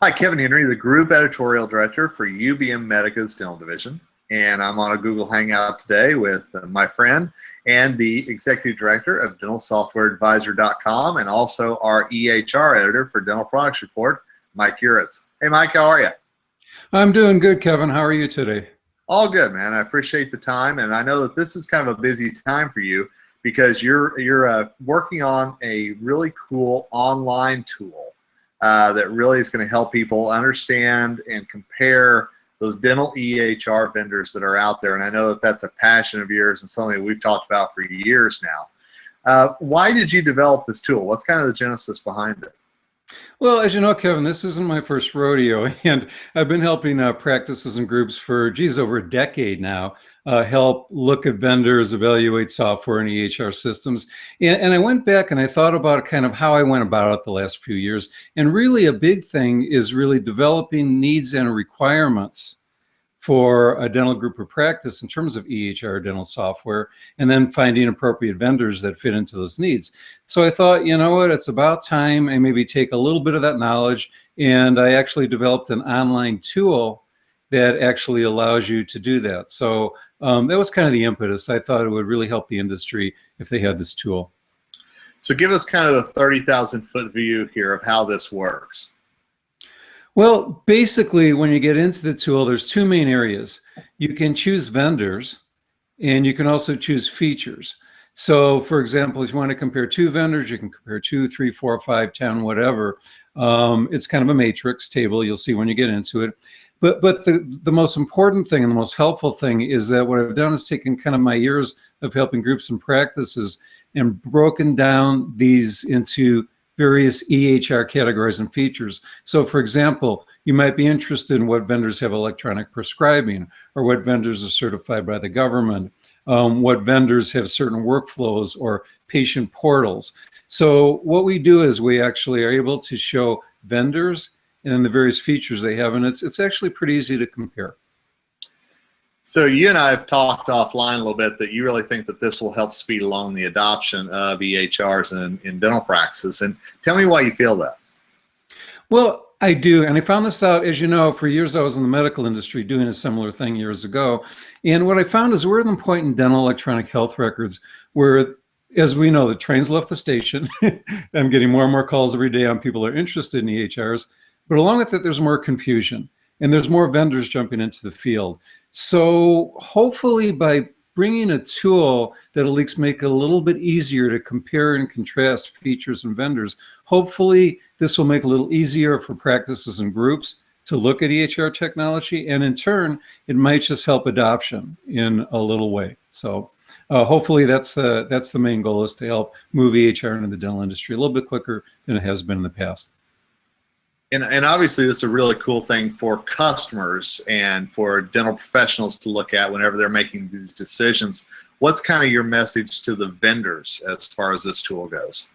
Hi, Kevin Henry, the Group Editorial Director for UBM Medica's Dental Division. And I'm on a Google Hangout today with my friend and the Executive Director of DentalSoftwareAdvisor.com and also our EHR Editor for Dental Products Report, Mike Uritz. Hey, Mike, how are you? I'm doing good, Kevin. How are you today? All good, man. I appreciate the time, and I know that this is kind of a busy time for you because you're working on a really cool online tool that really is going to help people understand and compare those dental EHR vendors that are out there. And I know that that's a passion of yours and something that we've talked about for years now. Why did you develop this tool? What's kind of the genesis behind it? Well, as you know, Kevin, this isn't my first rodeo, and I've been helping practices and groups for, geez, over a decade now, help look at vendors, evaluate software and EHR systems. And I went back and I thought about kind of how I went about it the last few years. And really a big thing is really developing needs and requirements for a dental group or practice in terms of EHR dental software, and then finding appropriate vendors that fit into those needs. So I thought, you know what, it's about time I maybe take a little bit of that knowledge, and I actually developed an online tool that actually allows you to do that. So that was kind of the impetus. I thought it would really help the industry if they had this tool. So give us kind of the 30,000-foot view here of how this works. Well, basically, when you get into the tool, there's two main areas. You can choose vendors, and you can also choose features. So, for example, if you want to compare two vendors, you can compare 2, 3, 4, 5, 10, whatever. It's kind of a matrix table. You'll see when you get into it. But the most important thing and the most helpful thing is that what I've done is taken kind of my years of helping groups and practices and broken down these into various EHR categories and features. So for example, you might be interested in what vendors have electronic prescribing, or what vendors are certified by the government, what vendors have certain workflows or patient portals. So what we do is we actually are able to show vendors and the various features they have, and it's actually pretty easy to compare. So you and I have talked offline a little bit that you really think that this will help speed along the adoption of EHRs in dental practices. And tell me why you feel that. Well, I do. And I found this out, as you know, for years I was in the medical industry doing a similar thing years ago. And what I found is we're at the point in dental electronic health records where, as we know, the trains left the station. I'm getting more and more calls every day on people who are interested in EHRs. But along with it, there's more confusion. And there's more vendors jumping into the field. So hopefully by bringing a tool that'll at least make it a little bit easier to compare and contrast features and vendors, hopefully this will make it a little easier for practices and groups to look at EHR technology, and in turn, it might just help adoption in a little way. So hopefully that's the main goal, is to help move EHR into the dental industry a little bit quicker than it has been in the past. And obviously this is a really cool thing for customers and for dental professionals to look at whenever they're making these decisions. What's kind of your message to the vendors as far as this tool goes?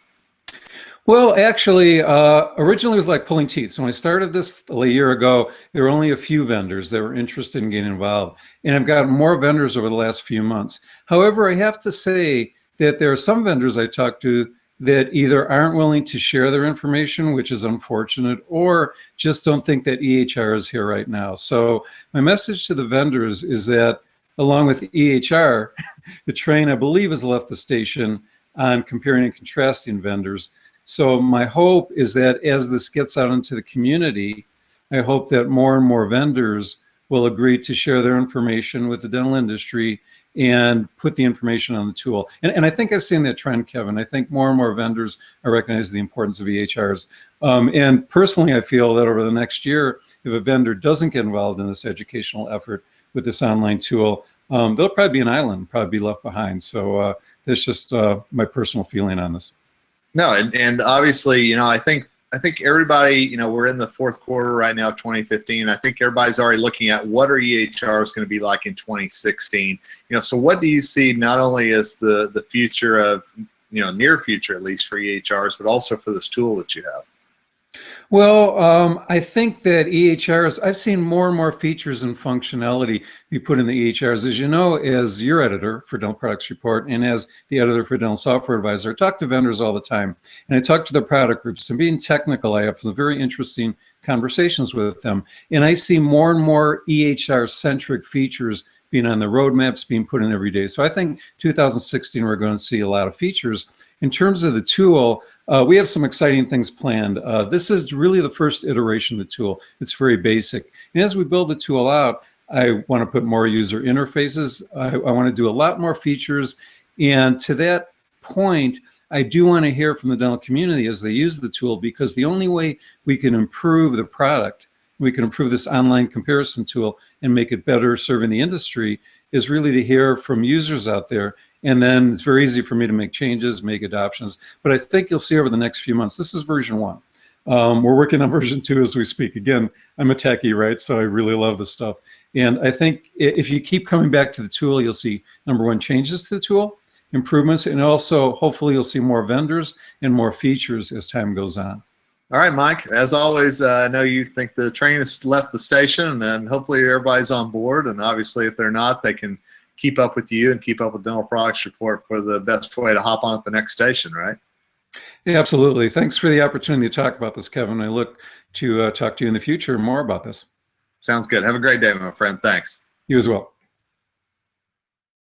Well, actually, originally it was like pulling teeth. So when I started this a year ago, there were only a few vendors that were interested in getting involved. And I've got more vendors over the last few months. However, I have to say that there are some vendors I talked to that either aren't willing to share their information, which is unfortunate, or just don't think that EHR is here right now. So my message to the vendors is that along with EHR, the train, I believe, has left the station on comparing and contrasting vendors. So my hope is that as this gets out into the community, I hope that more and more vendors will agree to share their information with the dental industry and put the information on the tool. And I think I've seen that trend, Kevin. I think more and more vendors are recognizing the importance of EHRs. And personally, I feel that over the next year, if a vendor doesn't get involved in this educational effort with this online tool, they'll probably be an island, probably be left behind. So that's just my personal feeling on this. No, and obviously, you know, I think everybody, you know, we're in the fourth quarter right now of 2015. I think everybody's already looking at what are EHRs going to be like in 2016. You know, so what do you see not only as the future of, you know, near future at least for EHRs, but also for this tool that you have? Well, I think that EHRs, I've seen more and more features and functionality be put in the EHRs. As you know, as your editor for Dental Products Report and as the editor for Dental Software Advisor, I talk to vendors all the time. And I talk to the product groups. And being technical, I have some very interesting conversations with them. And I see more and more EHR-centric features being on the roadmaps, being put in every day. So I think 2016, we're going to see a lot of features. In terms of the tool, we have some exciting things planned. This is really the first iteration of the tool. It's very basic. And as we build the tool out, I want to put more user interfaces. I want to do a lot more features. And to that point, I do want to hear from the dental community as they use the tool, because the only way we can improve the product, we can improve this online comparison tool and make it better serving the industry, is really to hear from users out there. And then it's very easy for me to make changes, make adoptions. But I think you'll see over the next few months, this is version 1. We're working on version 2 as we speak. Again, I'm a techie, right? So I really love this stuff. And I think if you keep coming back to the tool, you'll see, number 1, changes to the tool, improvements, and also hopefully you'll see more vendors and more features as time goes on. All right, Mike, as always, I know you think the train has left the station, and hopefully everybody's on board. And obviously, if they're not, they can keep up with you and keep up with Dental Products Report for the best way to hop on at the next station, right? Yeah, absolutely. Thanks for the opportunity to talk about this, Kevin. I look to talk to you in the future more about this. Sounds good. Have a great day, my friend. Thanks. You as well.